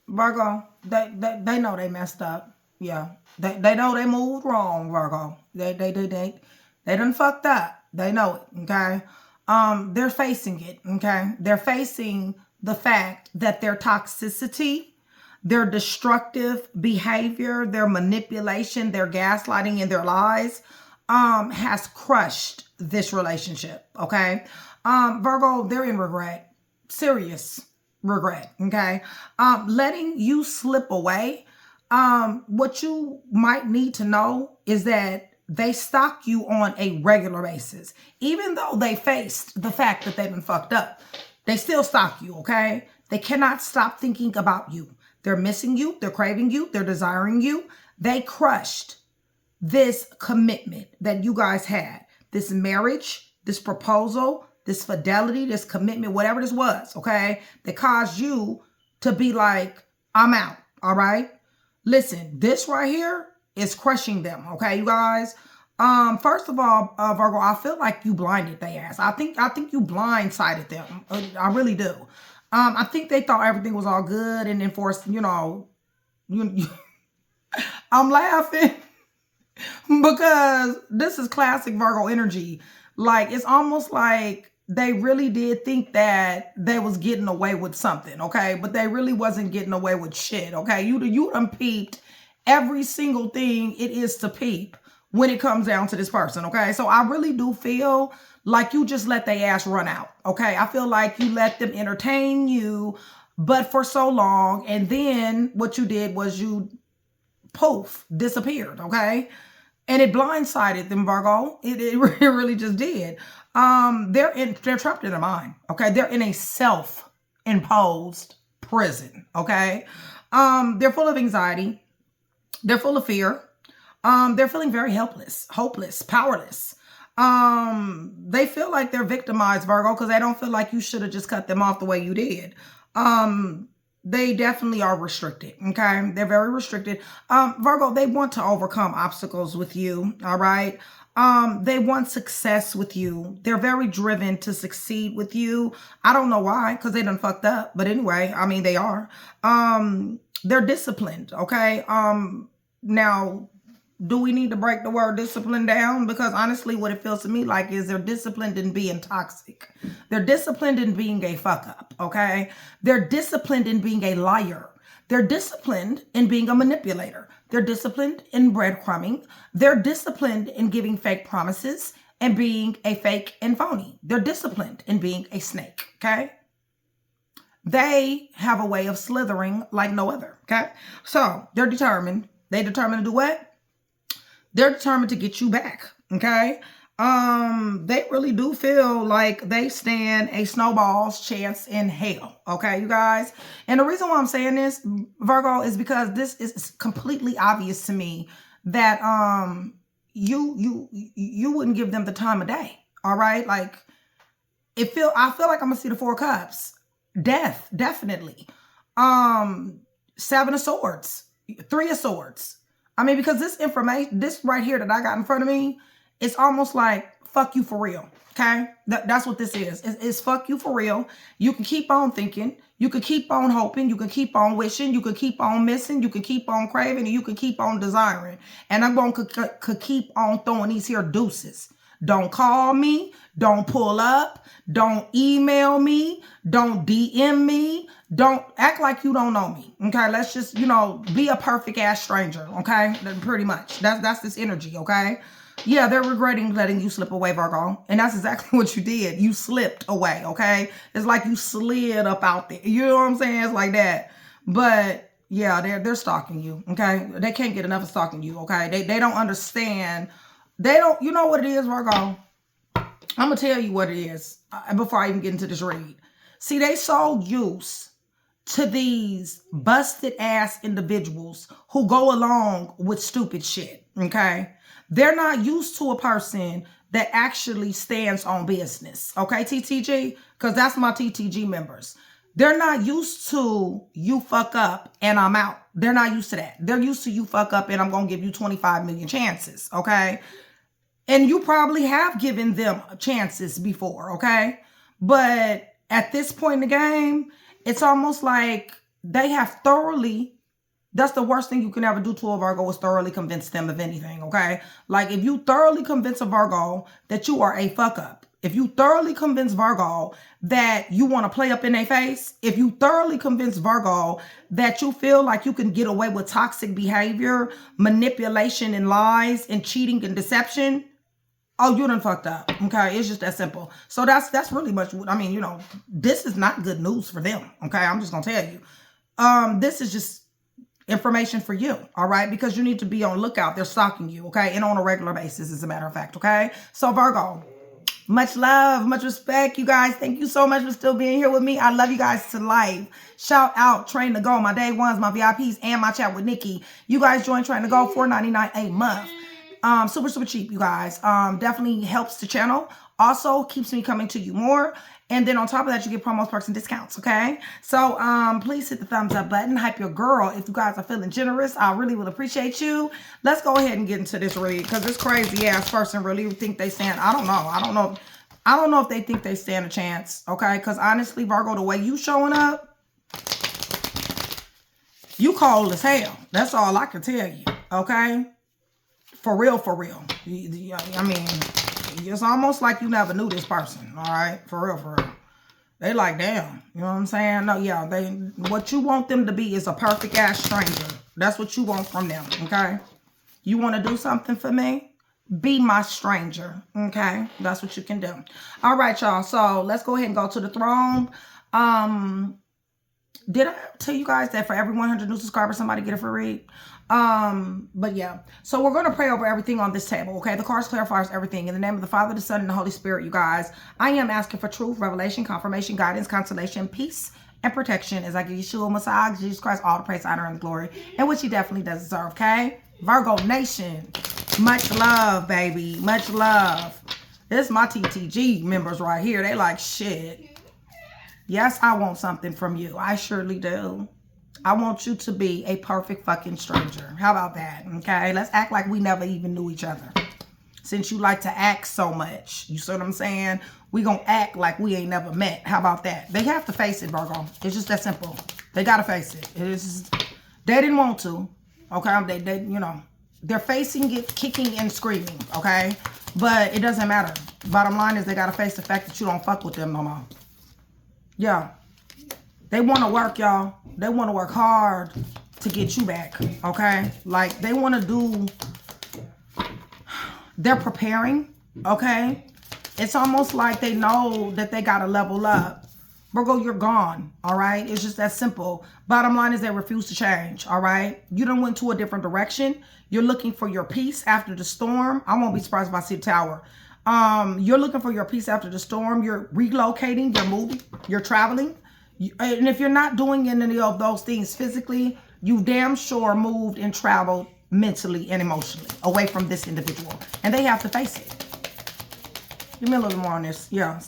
Virgo, they know they messed up. Yeah. They know they moved wrong, Virgo. They done fucked up. They know it, okay? They're facing it, okay? They're facing the fact that their toxicity, their destructive behavior, their manipulation, their gaslighting, and their lies has crushed this relationship, okay? Virgo, they're in regret. Serious regret, okay? Letting you slip away. What you might need to know is that they stalk you on a regular basis. Even though they faced the fact that they've been fucked up, they still stalk you, okay? They cannot stop thinking about you. They're missing you, they're craving you, they're desiring you. They crushed this commitment that you guys had, this marriage, this proposal, this fidelity, this commitment, whatever this was, okay, that caused you to be like, I'm out, all right? Listen, this right here is crushing them, okay, you guys? First of all, Virgo, I feel like you blinded their ass. I think you blindsided them. I really do. I think they thought everything was all good and enforced, I'm laughing because this is classic Virgo energy. Like, it's almost like they really did think that they was getting away with something, okay? But they really wasn't getting away with shit, okay? You done peeped every single thing it is to peep when it comes down to this person, okay? So I really do feel like you just let their ass run out, okay? I feel like you let them entertain you, but for so long, and then what you did was you poof, disappeared, okay? And it blindsided them, Virgo. It really just did. They're trapped in their mind, okay? They're in a self-imposed prison, okay? They're full of anxiety. They're full of fear. They're feeling very helpless, hopeless, powerless. They feel like they're victimized, Virgo, because they don't feel like you should have just cut them off the way you did. They definitely are restricted, okay? They're very restricted. Virgo, they want to overcome obstacles with you, all right? They want success with you. They're very driven to succeed with you. I don't know why, because they done fucked up. But anyway, I mean, they are. They're disciplined, okay? Now, do we need to break the word discipline down? Because honestly, what it feels to me like is they're disciplined in being toxic. They're disciplined in being a fuck up, okay? They're disciplined in being a liar. They're disciplined in being a manipulator. They're disciplined in breadcrumbing. They're disciplined in giving fake promises and being a fake and phony. They're disciplined in being a snake, okay? They have a way of slithering like no other, okay? So they're determined. They determined to do what? They're determined to get you back, okay? They really do feel like they stand a snowball's chance in hell, okay, you guys? And the reason why I'm saying this, Virgo, is because this is completely obvious to me that you wouldn't give them the time of day, all right? Like, I feel like I'm gonna see the Four of Cups. Death, definitely. Seven of Swords, Three of Swords. I mean, because this information, this right here that I got in front of me, it's almost like, fuck you for real, okay? That's what this is. It's fuck you for real. You can keep on thinking. You can keep on hoping. You can keep on wishing. You can keep on missing. You can keep on craving. And you can keep on desiring. And I'm going to keep on throwing these here deuces. Don't call me. Don't pull up. Don't email me. Don't DM me. Don't act like you don't know me. Okay. Let's just, be a perfect ass stranger. Okay. Pretty much. That's this energy. Okay. Yeah. They're regretting letting you slip away, Virgo. And that's exactly what you did. You slipped away. Okay. It's like you slid up out there. You know what I'm saying? It's like that. But yeah, they're stalking you. Okay. They can't get enough of stalking you. Okay. They don't understand. They don't, you know what it is, Virgo? I'm going to tell you what it is before I even get into this read. See, they so used to these busted ass individuals who go along with stupid shit, okay? They're not used to a person that actually stands on business, okay, TTG? Because that's my TTG members. They're not used to you fuck up and I'm out. They're not used to that. They're used to you fuck up and I'm going to give you 25 million chances, okay? And you probably have given them chances before, okay? But at this point in the game, it's almost like they have thoroughly, that's the worst thing you can ever do to a Virgo, is thoroughly convince them of anything, okay? Like, if you thoroughly convince a Virgo that you are a fuck up, if you thoroughly convince Virgo that you want to play up in their face, if you thoroughly convince Virgo that you feel like you can get away with toxic behavior, manipulation and lies and cheating and deception, oh, you done fucked up, okay? It's just that simple. So that's really much, I mean, you know, this is not good news for them, okay? I'm just gonna tell you. This is just information for you, all right? Because you need to be on lookout. They're stalking you, okay? And on a regular basis, as a matter of fact, okay? So Virgo, much love, much respect, you guys. Thank you so much for still being here with me. I love you guys to life. Shout out Train to Go, my day ones, my VIPs, and my chat with Nikki. You guys join Train to Go, $4.99 a month. Super, super cheap, you guys. Definitely helps the channel. Also keeps me coming to you more. And then on top of that, you get promos, perks, and discounts, okay? So please hit the thumbs up button. Hype your girl. If you guys are feeling generous, I really will appreciate you. Let's go ahead and get into this read, because this crazy ass person really think they stand. I don't know if they think they stand a chance, okay? Because honestly, Virgo, the way you showing up, you cold as hell. That's all I can tell you, okay? For real, for real. I mean, it's almost like you never knew this person, all right? For real, for real. They like, damn, you know what I'm saying? No, yeah, what you want them to be is a perfect ass stranger. That's what you want from them, okay? You want to do something for me? Be my stranger, okay? That's what you can do. All right, y'all. So let's go ahead and go to the throne. Did I tell you guys that for every 100 new subscribers, somebody get a free read? But yeah, so we're going to pray over everything on this table, okay? The cards clarifies everything. In the name of the Father, the Son, and the Holy Spirit, you guys, I am asking for truth, revelation, confirmation, guidance, consolation, peace, and protection as I give Yeshua, Messiah, Jesus Christ, all the praise, honor, and glory, and which he definitely does deserve, okay? Virgo Nation, much love, baby, much love. This is my TTG members right here. They like, shit. Yes, I want something from you. I surely do. I want you to be a perfect fucking stranger. How about that? Okay, let's act like we never even knew each other. Since you like to act so much, you see what I'm saying? We gonna act like we ain't never met. How about that? They have to face it, Virgo. It's just that simple. They gotta face it. It is. They didn't want to. Okay, they you know, they're facing it, kicking and screaming. Okay, but it doesn't matter. Bottom line is they gotta face the fact that you don't fuck with them no more. Yeah. They want to work, y'all. They want to work hard to get you back, okay? Like, they want to do... They're preparing, okay? It's almost like they know that they got to level up. Virgo, you're gone, all right? It's just that simple. Bottom line is they refuse to change, all right? You done went to a different direction. You're looking for your peace after the storm. I won't be surprised if I see the tower. You're looking for your peace after the storm. You're relocating, you're moving, you're traveling. And if you're not doing any of those things physically, you damn sure moved and traveled mentally and emotionally away from this individual. And they have to face it. Give me a little more on this. Yeah,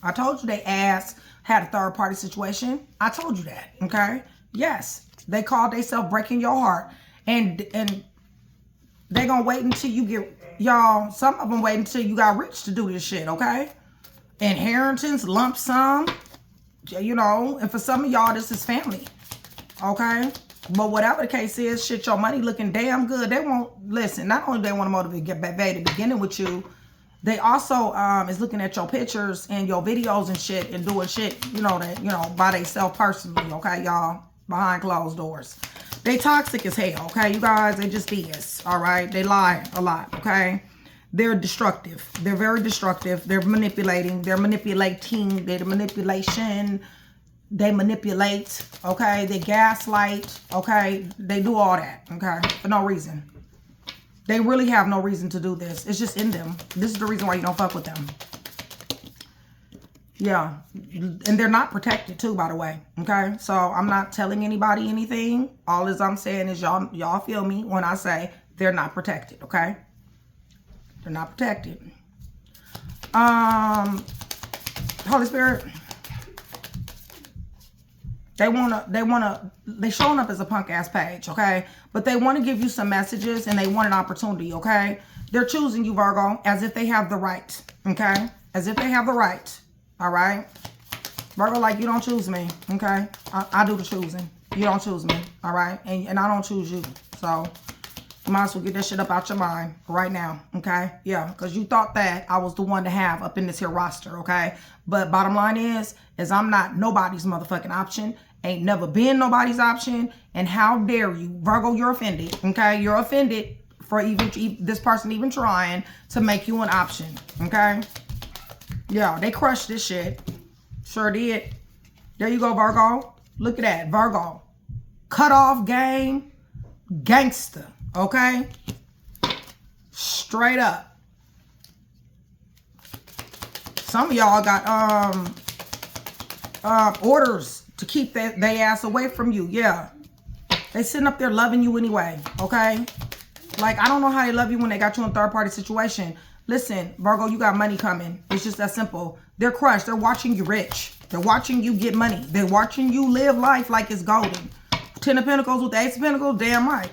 I told you they had a third party situation. I told you that, okay? Yes, they called themselves breaking your heart. And they gonna wait until you get, y'all, some of them wait until you got rich to do this shit, okay? Inheritance, lump sum. You know, and for some of y'all, this is family, okay? But whatever the case is, shit, your money looking damn good. They won't, listen, not only they want to motivate, get back to beginning with you, they also is looking at your pictures and your videos and shit and doing shit, you know, that, you know, by themselves personally, okay, y'all, behind closed doors. They toxic as hell, okay, you guys? They just is, all right? They lie a lot, okay? They're destructive. They're very destructive. They're manipulating. They're manipulating. They're manipulation. They manipulate, okay? They gaslight, okay? They do all that, okay? For no reason. They really have no reason to do this. It's just in them. This is the reason why you don't fuck with them. Yeah. And they're not protected too, by the way, okay? So I'm not telling anybody anything. All I'm saying is y'all feel me when I say they're not protected, okay? They're not protected. Holy Spirit. They showing up as a punk ass page, okay? But they want to give you some messages and they want an opportunity, okay? They're choosing you, Virgo, as if they have the right, okay? As if they have the right, all right? Virgo, like, you don't choose me, okay? I do the choosing. You don't choose me, all right? And I don't choose you. So you might as well get that shit up out your mind right now, okay? Yeah, because you thought that I was the one to have up in this here roster, okay? But bottom line is I'm not nobody's motherfucking option. Ain't never been nobody's option. And how dare you, Virgo, you're offended, okay? You're offended for even this person even trying to make you an option, okay? Yeah, they crushed this shit. Sure did. There you go, Virgo. Look at that, Virgo. Cut off game, gangster, okay? Straight up. Some of y'all got orders to keep they ass away from you. Yeah. They sitting up there loving you anyway, okay? Like, I don't know how they love you when they got you in a third-party situation. Listen, Virgo, you got money coming. It's just that simple. They're crushed. They're watching you rich. They're watching you get money. They're watching you live life like it's golden. 10 of Pentacles with the Ace of Pentacles, damn right.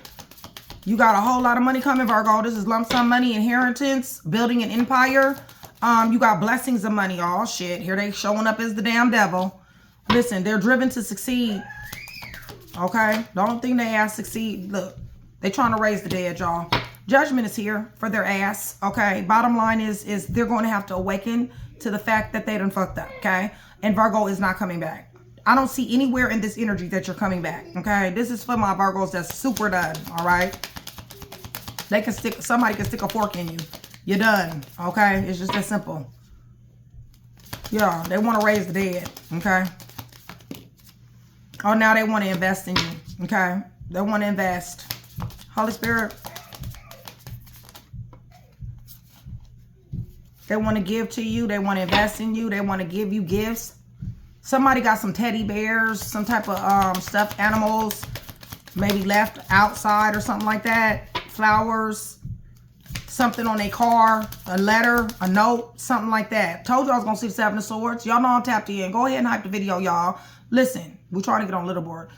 You got a whole lot of money coming, Virgo. This is lump sum money, inheritance, building an empire. You got blessings of money. Oh, shit. Here they showing up as the damn devil. Listen, they're driven to succeed. Okay? Don't think they ass succeed. Look, they trying to raise the dead, y'all. Judgment is here for their ass. Okay? Bottom line is they're going to have to awaken to the fact that they done fucked up. Okay? And Virgo is not coming back. I don't see anywhere in this energy that you're coming back. Okay? This is for my Virgos that's super done. All right? They can somebody can stick a fork in you. You're done. Okay? It's just that simple. Yeah, they want to raise the dead. Okay? Oh, now they want to invest in you. Okay? They want to invest. Holy Spirit. They want to give to you. They want to invest in you. They want to give you gifts. Somebody got some teddy bears, some type of stuffed animals, maybe left outside or something like that. Flowers, something on their car, a letter, a note, something like that. Told you I was going to see the Seven of Swords. Y'all know I'm tapped in. Go ahead and hype the video, y'all. Listen, we're trying to get on Littleboard.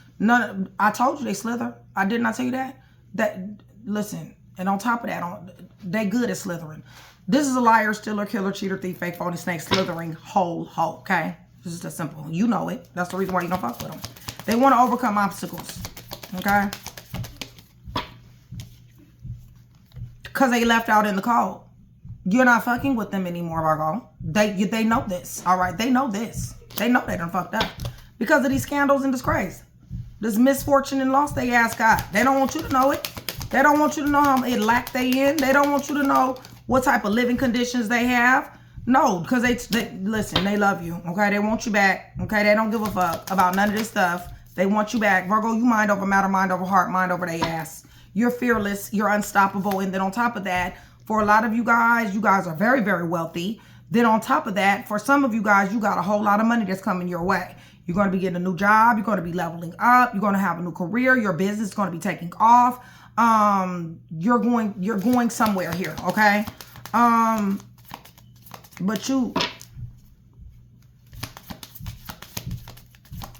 I told you they slither. I did not tell you that. Listen, and on top of that, they good at slithering. This is a liar, stealer, killer, cheater, thief, fake, phony, snake, slithering, hole, okay? This is that simple. You know it. That's the reason why you don't fuck with them. They want to overcome obstacles, okay? Because they left out in the cold. You're not fucking with them anymore, Virgo. They know this, all right? They know this. They know they done fucked up. Because of these scandals and disgrace. This misfortune and loss they ass got. They don't want you to know it. They don't want you to know how it lack they in. They don't want you to know what type of living conditions they have. No, because they listen, they love you, okay? They want you back, okay? They don't give a fuck about none of this stuff. They want you back. Virgo, you mind over matter, mind over heart, mind over their ass. You're fearless. You're unstoppable. And then on top of that, for a lot of you guys are very, very wealthy. Then on top of that, for some of you guys, you got a whole lot of money that's coming your way. You're going to be getting a new job. You're going to be leveling up. You're going to have a new career. Your business is going to be taking off. You're going somewhere here, okay? But you,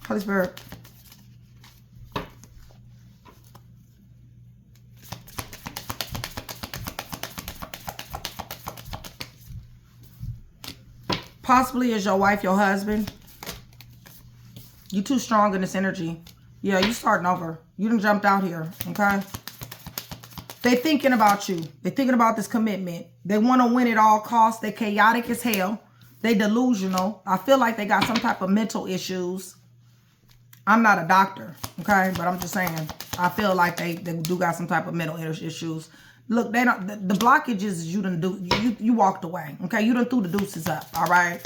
Holy Spirit, possibly is your wife, your husband. You too strong in this energy. Yeah, you starting over. You done jumped out here, okay? They thinking about you. They thinking about this commitment. They want to win at all costs. They chaotic as hell. They delusional. I feel like they got some type of mental issues. I'm not a doctor, okay? But I'm just saying. I feel like they do got some type of mental issues. Look, they don't. The blockages is you done do. You walked away, okay? You done threw the deuces up, all right?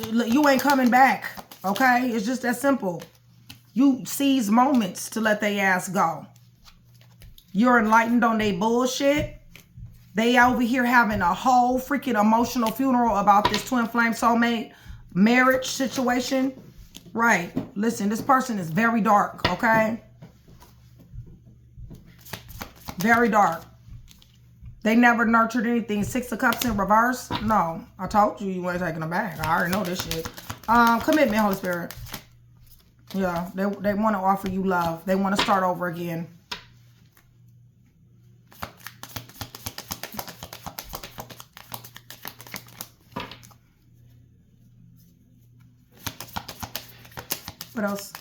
You ain't coming back, okay? It's just that simple. You seize moments to let they ass go. You're enlightened on they bullshit. They over here having a whole freaking emotional funeral about this twin flame soulmate marriage situation. Right. Listen, this person is very dark, okay? Very dark. They never nurtured anything. Six of Cups in reverse. No. I told you you ain't taking them back. I already know this shit. Commitment, Holy Spirit. Yeah. They want to offer you love. They want to start over again. What else?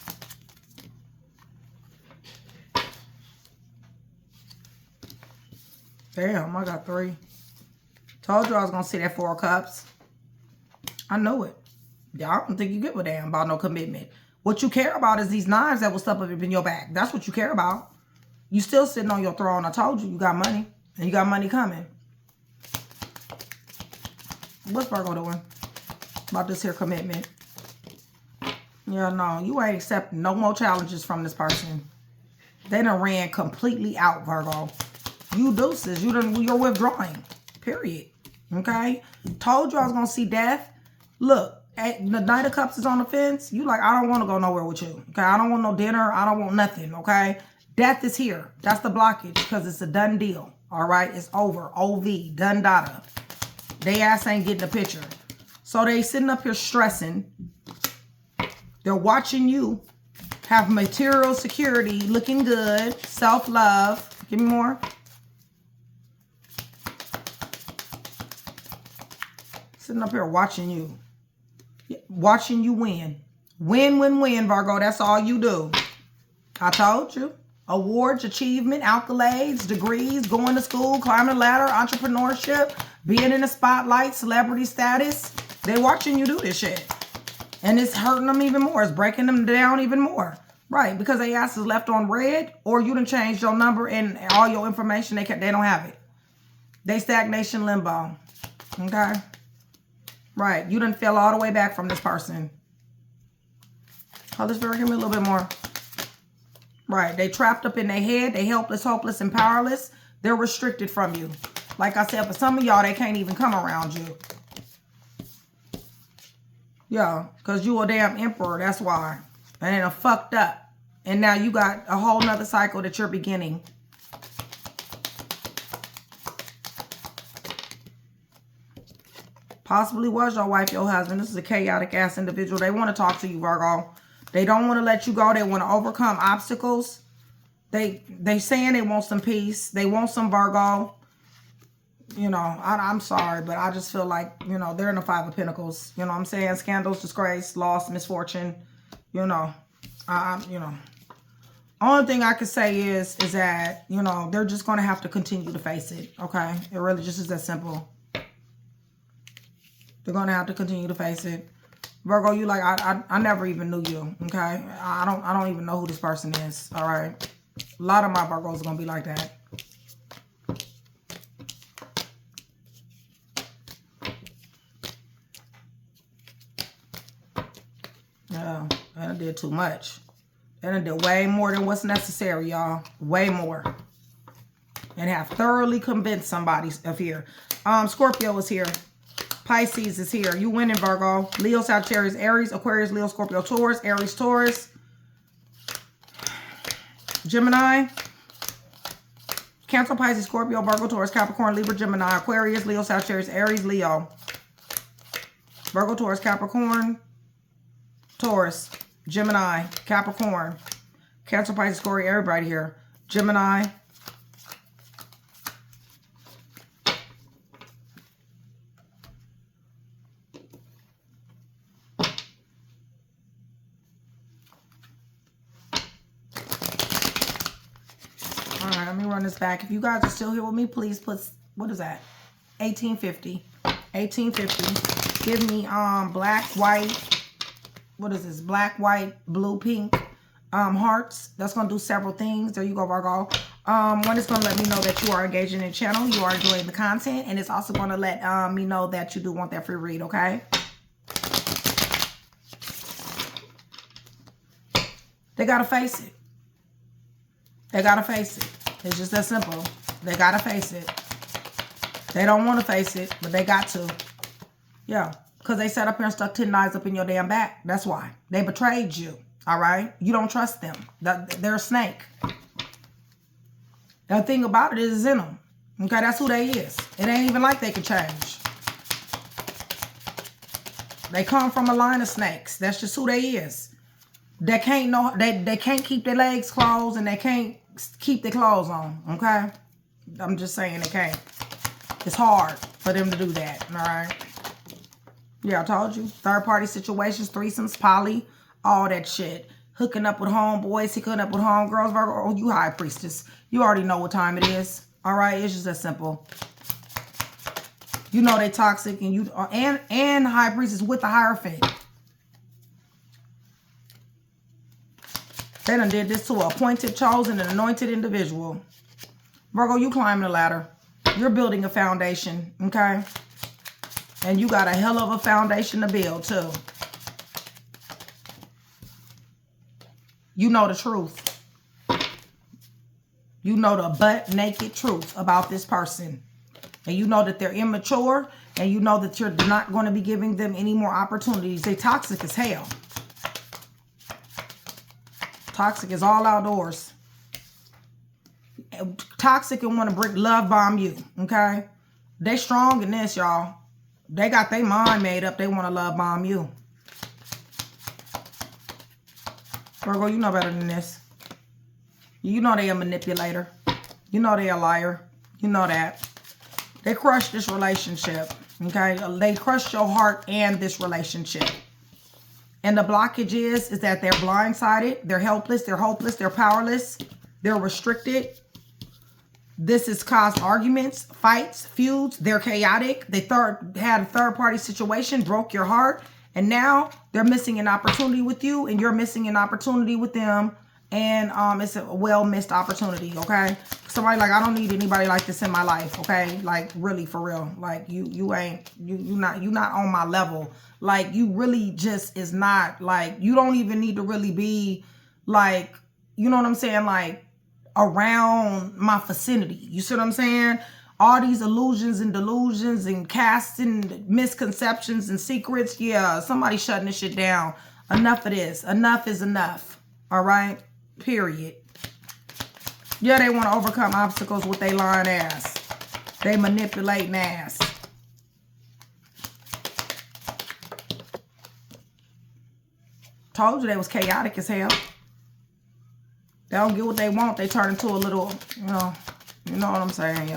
Damn, I got 3. Told you I was going to see that 4 of Cups. I know it. Y'all don't think you give a damn about no commitment. What you care about is these knives that will stuff up in your back. That's what you care about. You still sitting on your throne. I told you, you got money. And you got money coming. What's Virgo doing about this here commitment? Yeah, no, you ain't accepting no more challenges from this person. They done ran completely out, Virgo. You deuces. You're withdrawing. Period. Okay? Told you I was going to see death. Look, the Knight of Cups is on the fence. You like, I don't want to go nowhere with you. Okay? I don't want no dinner. I don't want nothing. Okay? Death is here. That's the blockage because it's a done deal. All right? It's over. OV. Done data. They ass ain't getting the picture. So they sitting up here stressing. They're watching you have material security, looking good, self-love. Give me more. Sitting up here watching you. Watching you win. Win, win, win, Virgo. That's all you do. I told you. Awards, achievement, accolades, degrees, going to school, climbing the ladder, entrepreneurship, being in the spotlight, celebrity status. They watching you do this shit. And it's hurting them even more. It's breaking them down even more. Right, because their ass is left on red, or you done changed your number and all your information, they don't have it. They stagnation limbo. Okay? Right, you done fell all the way back from this person. Holy Spirit, give me a little bit more. Right, they trapped up in their head. They helpless, hopeless, and powerless. They're restricted from you. Like I said, for some of y'all, they can't even come around you. Yeah, because you a damn emperor. That's why. And then fucked up. And now you got a whole nother cycle that you're beginning. Possibly was your wife, your husband. This is a chaotic ass individual. They want to talk to you, Virgo. They don't want to let you go. They want to overcome obstacles. They saying they want some peace. They want some Virgo. You know, I'm sorry, but I just feel like, you know, they're in the 5 of Pentacles. You know what I'm saying? Scandals, disgrace, loss, misfortune. You know, you know. Only thing I could say is that, you know, they're just going to have to continue to face it. Okay? It really just is that simple. They're going to have to continue to face it. Virgo, you like, I never even knew you. Okay? I don't even know who this person is. All right? A lot of my Virgos are going to be like that. Yeah, I did too much. And I did way more than what's necessary, y'all. Way more. And have thoroughly convinced somebody of here. Scorpio is here. Pisces is here. You winning, Virgo. Leo, Sagittarius, Aries, Aquarius, Leo, Scorpio, Taurus, Aries, Taurus. Gemini. Cancer, Pisces, Scorpio, Virgo, Taurus, Capricorn, Libra, Gemini, Aquarius, Leo, Sagittarius, Aries, Leo. Virgo, Taurus, Capricorn, Taurus, Gemini, Capricorn, Cancer, Pisces, Scorpio, everybody here. Gemini. All right, let me run this back. If you guys are still here with me, please put, what is that? 1850. 1850. Give me black, white. What is this? Black, white, blue, pink hearts. That's going to do several things. There you go, Virgo. One is going to let me know that you are engaging in the channel. You are enjoying the content. And it's also going to let me know that you do want that free read, okay? They got to face it. They got to face it. It's just that simple. They got to face it. They don't want to face it, but they got to. Yeah. Because they sat up here and stuck 10 knives up in your damn back. That's why. They betrayed you. All right? You don't trust them. They're a snake. The thing about it is in them. Okay? That's who they is. It ain't even like they can change. They come from a line of snakes. That's just who they is. They can't know. They can't keep their legs closed and they can't keep their clothes on. Okay? I'm just saying they can't. It's hard for them to do that. All right? Yeah, I told you. Third-party situations, threesomes, poly, all that shit. Hooking up with homeboys, hooking up with homegirls. Virgo, oh, you high priestess. You already know what time it is. All right, it's just that simple. You know they toxic, and you and High Priestess with the Hierophant. They done did this to an appointed, chosen, and anointed individual. Virgo, you climbing the ladder. You're building a foundation, okay? And you got a hell of a foundation to build, too. You know the truth. You know the butt-naked truth about this person. And you know that they're immature. And you know that you're not going to be giving them any more opportunities. They toxic as hell. Toxic is all outdoors. Toxic and want to love bomb you, okay? They strong in this, y'all. They got their mind made up. They want to love bomb you. Virgo, you know better than this. You know they a manipulator. You know they a liar. You know that. They crushed this relationship, okay? They crushed your heart and this relationship. And the blockage is that they're blindsided. They're helpless. They're hopeless. They're powerless. They're restricted. This has caused arguments, fights, feuds. They're chaotic. They had a third-party situation, broke your heart. And now they're missing an opportunity with you, and you're missing an opportunity with them. And it's a well-missed opportunity, okay? Somebody like, I don't need anybody like this in my life, okay? Like, really, for real. Like, you're not on my level. Like, you really just is not, like, you don't even need to really be, like, you know what I'm saying? Like, around my vicinity. You see what I'm saying? All these illusions and delusions and casting misconceptions and secrets. Yeah, somebody shutting this shit down. Enough of this. Enough is enough. All right? Period. Yeah, they want to overcome obstacles with their lying ass. They manipulating ass. Told you they was chaotic as hell. They don't get what they want. They turn into a little, you know what I'm saying?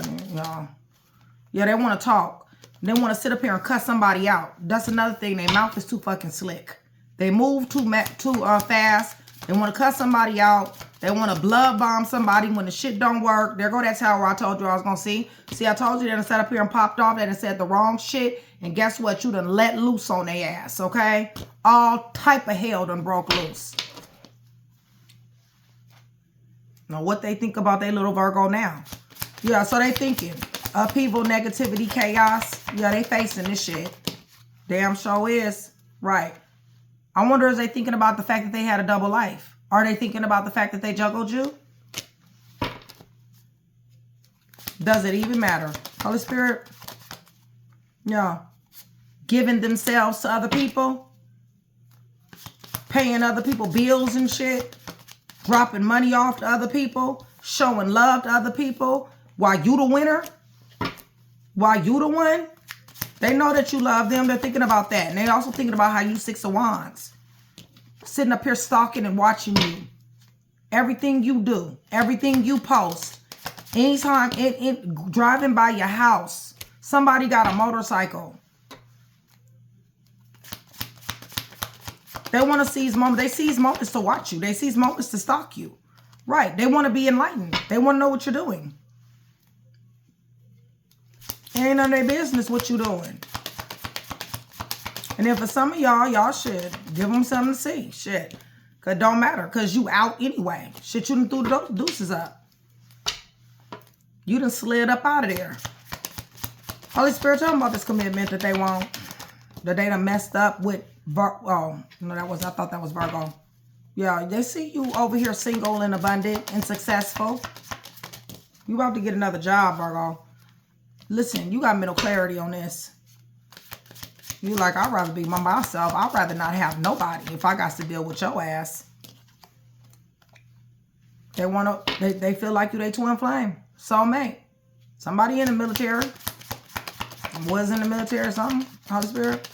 Yeah, they want to talk. They want to sit up here and cuss somebody out. That's another thing. Their mouth is too fucking slick. They move too fast. They want to cuss somebody out. They want to blood bomb somebody when the shit don't work. There go that tower I told you I was going to see. See, I told you they done sat up here and popped off. They done said the wrong shit. And guess what? You done let loose on their ass, okay? All type of hell done broke loose. Now, what they think about their little Virgo now? Yeah, so they thinking upheaval, negativity, chaos. Yeah, they facing this shit. Damn sure is. Right. I wonder, is they thinking about the fact that they had a double life? Are they thinking about the fact that they juggled you? Does it even matter? Holy Spirit? Yeah. Giving themselves to other people? Paying other people bills and shit? Dropping money off to other people? Showing love to other people? While you the winner? While you the one? They know that you love them. They're thinking about that. And they're also thinking about how you Six of Wands. Sitting up here stalking and watching you. Everything you do. Everything you post. Anytime driving by your house. Somebody got a motorcycle. They want to seize moments. They seize moments to watch you. They seize moments to stalk you. Right. They want to be enlightened. They want to know what you're doing. It ain't none of their business what you doing. And then for some of y'all should give them something to see. Shit. Because it don't matter. Because you out anyway. Shit, you done threw the deuces up. You done slid up out of there. Holy Spirit, tell them about this commitment that they want. That they done messed up with. Oh, no, I thought that was Virgo. Yeah, they see you over here single and abundant and successful. You about to get another job, Virgo. Listen, you got mental clarity on this. You like, I'd rather be by myself. I'd rather not have nobody if I got to deal with your ass. They want to, they feel like you they twin flame. Soulmate. Somebody in the military. Was in the military or something. Holy Spirit.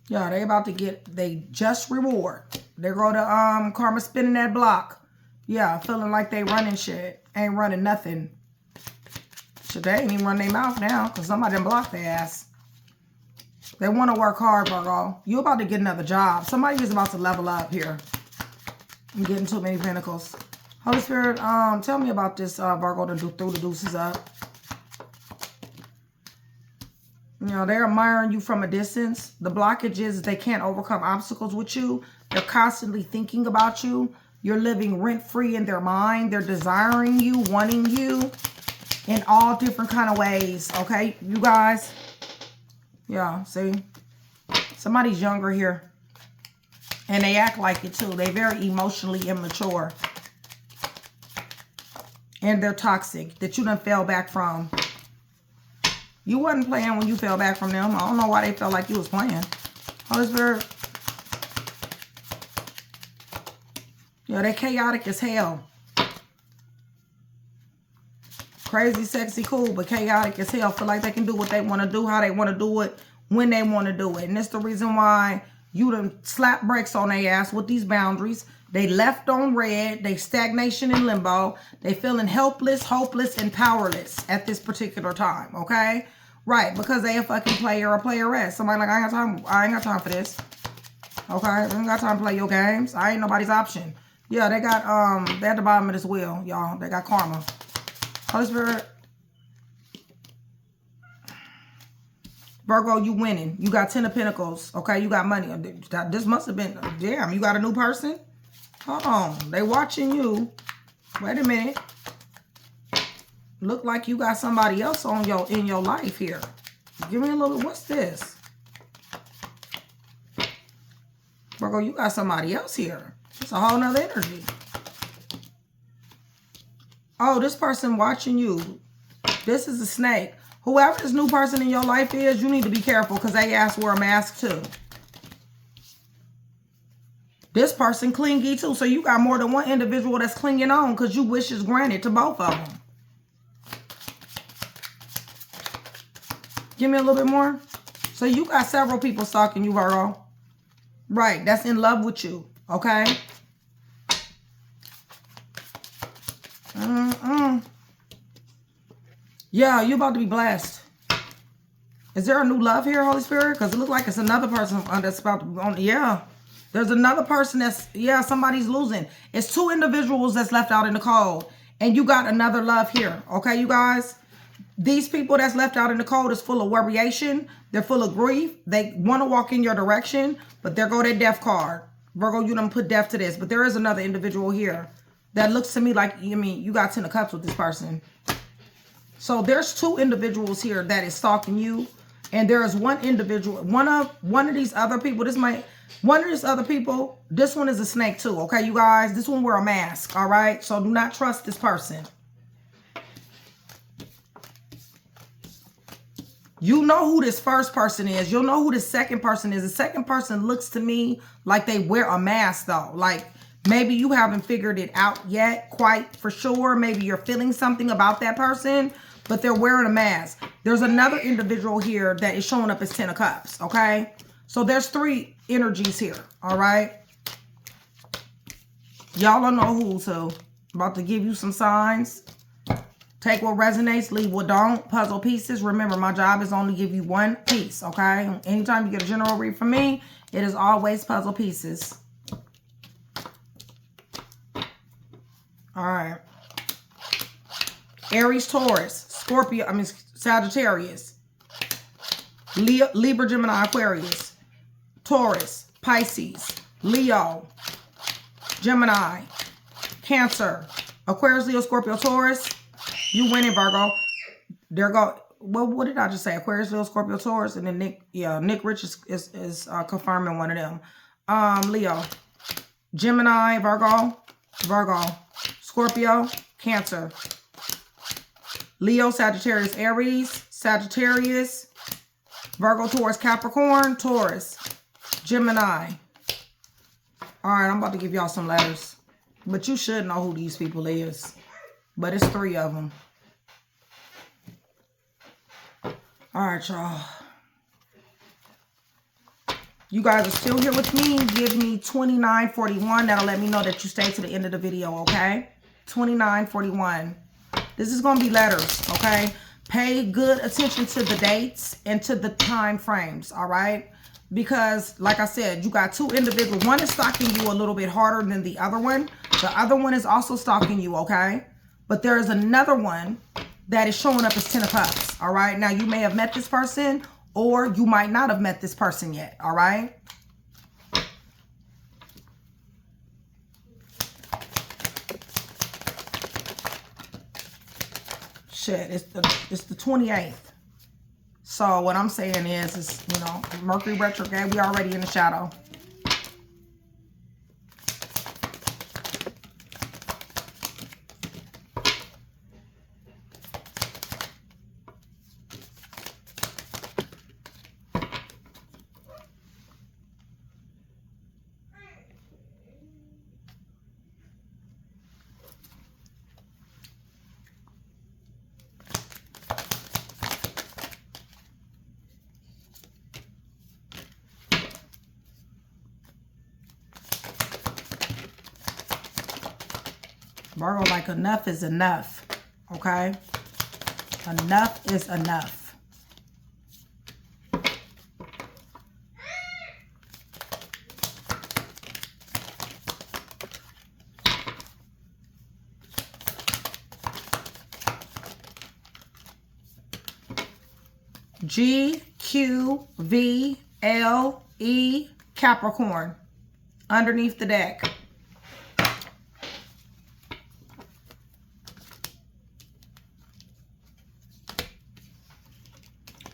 Yeah, they about to get they just reward. They go to karma spinning that block. Yeah, feeling like they running shit. Ain't running nothing. Shit, they ain't even run their mouth now because somebody done blocked their ass. They want to work hard, Virgo. You about to get another job. Somebody is about to level up here. I'm getting too many pentacles. Holy Spirit, tell me about this Virgo to throw the deuces up. You know, they're admiring you from a distance. The blockage is they can't overcome obstacles with you. They're constantly thinking about you. You're living rent-free in their mind. They're desiring you, wanting you in all different kind of ways. Okay, you guys? Yeah, see? Somebody's younger here. And they act like it too. They're very emotionally immature. And they're toxic that you done fell back from. You wasn't playing when you fell back from them. I don't know why they felt like you was playing. Holy Spirit. Yeah, they're chaotic as hell. Crazy, sexy, cool, but chaotic as hell. Feel like they can do what they want to do, how they want to do it, when they want to do it. And that's the reason why you done slap brakes on their ass with these boundaries. They left on red. They stagnation in limbo. They feeling helpless, hopeless, and powerless at this particular time, okay? Right, because they a fucking player or playeress. Somebody like, I ain't got time for this. Okay, I ain't got time to play your games. I ain't nobody's option. Yeah, they got, they're at the bottom of this wheel, y'all. They got karma. Holy Spirit. Virgo, you winning. You got 10 of Pentacles. Okay, you got money. This must have been, damn, you got a new person? Hold on. They watching you. Wait a minute. Look like you got somebody else on in your life here. Give me a little, what's this? Virgo, you got somebody else here. It's a whole nother energy. Oh, this person watching you. This is a snake. Whoever this new person in your life is, you need to be careful because they asked wear a mask too. This person clingy too. So you got more than one individual that's clinging on because you wish is granted to both of them. Give me a little bit more. So you got several people stalking you, Virgo. Right. That's in love with you. Okay. Yeah, you about to be blessed. Is there a new love here, Holy Spirit? Because it looks like it's another person that's about to be on. Yeah. There's another person that's, yeah, somebody's losing. It's two individuals that's left out in the cold. And you got another love here. Okay, you guys? These people that's left out in the cold is full of worryation. They're full of grief. They want to walk in your direction, but there go their death card. Virgo, you done put death to this. But there is another individual here that looks to me like, I mean, you got 10 of Cups with this person. So there's two individuals here that is stalking you. And there is one individual, one of these other people, this one is a snake too, okay, you guys? This one wear a mask, all right? So do not trust this person. You know who this first person is. You'll know who the second person is. The second person looks to me like they wear a mask though. Like maybe you haven't figured it out yet quite for sure. Maybe you're feeling something about that person, but they're wearing a mask. There's another individual here that is showing up as 10 of Cups, okay? So there's three energies here, all right? Y'all don't know who, so I'm about to give you some signs. Take what resonates, leave what don't. Puzzle pieces. Remember, my job is only give you one piece, okay? Anytime you get a general read from me, it is always puzzle pieces. All right. Aries, Taurus, Scorpio, Sagittarius, Libra, Gemini, Aquarius, Taurus, Pisces, Leo, Gemini, Cancer, Aquarius, Leo, Scorpio, Taurus. You winning, Virgo. There go. Well, what did I just say? Aquarius, Leo, Scorpio, Taurus, and then Nick Rich is confirming one of them. Leo, Gemini, Virgo, Scorpio, Cancer, Leo, Sagittarius, Aries, Sagittarius, Virgo, Taurus, Capricorn, Taurus, Gemini. All right, I'm about to give y'all some letters, but you should know who these people is. But it's three of them. All right, y'all. You guys are still here with me. Give me 2941. That'll let me know that you stayed to the end of the video, okay? 2941. This is going to be letters, okay? Pay good attention to the dates and to the time frames, all right? because, like I said, you got two individuals. One is stalking you a little bit harder than the other one. The other one is also stalking you, okay? But there is another one that is showing up as 10 of Cups, all right? Now, you may have met this person, or you might not have met this person yet, all right? Shit, it's the 28th. So what I'm saying is, you know, Mercury retrograde, we already in the shadow. Virgo, like, enough is enough, okay? Enough is enough. GQVLE Capricorn underneath the deck.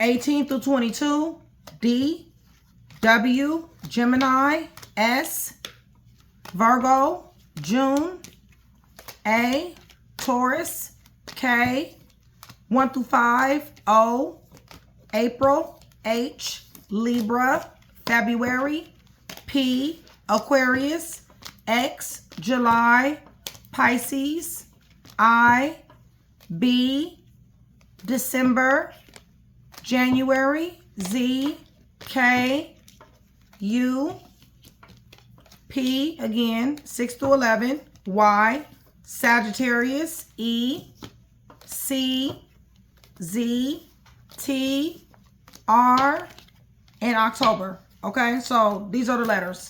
(18 through 22), D, W, Gemini, S, Virgo, June, A, Taurus, K, 1 through 5, O, April, H, Libra, February, P, Aquarius, X, July, Pisces, I, B, December, January, Z, K, U, P, again, 6 through 11, Y, Sagittarius, E, C, Z, T, R, and October. Okay, so these are the letters.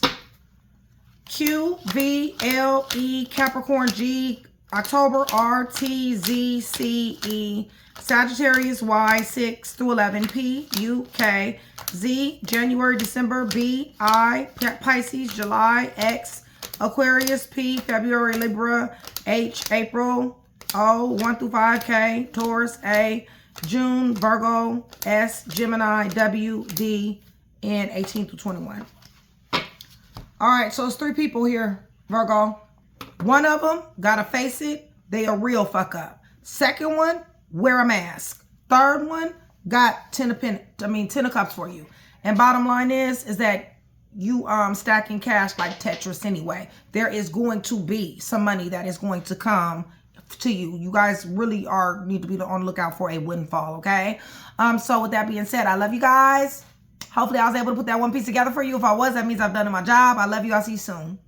Q, V, L, E, Capricorn, G, October, R, T, Z, C, E, Sagittarius, Y, 6 through 11, P, U, K, Z, January, December, B, I, Pisces, July, X, Aquarius, P, February, Libra, H, April, O, 1 through 5, K, Taurus, A, June, Virgo, S, Gemini, W, D, and 18 through 21. All right, so it's 3 people here, Virgo. One of them, gotta face it, they a real fuck up. Second one, wear a mask. Third one, got 10 of Cups for you. And bottom line is that you stacking cash like Tetris anyway. There is going to be some money that is going to come to you. You guys really need to be on the lookout for a windfall, okay? So with that being said, I love you guys. Hopefully I was able to put that one piece together for you. If I was, that means I've done my job. I love you. I'll see you soon.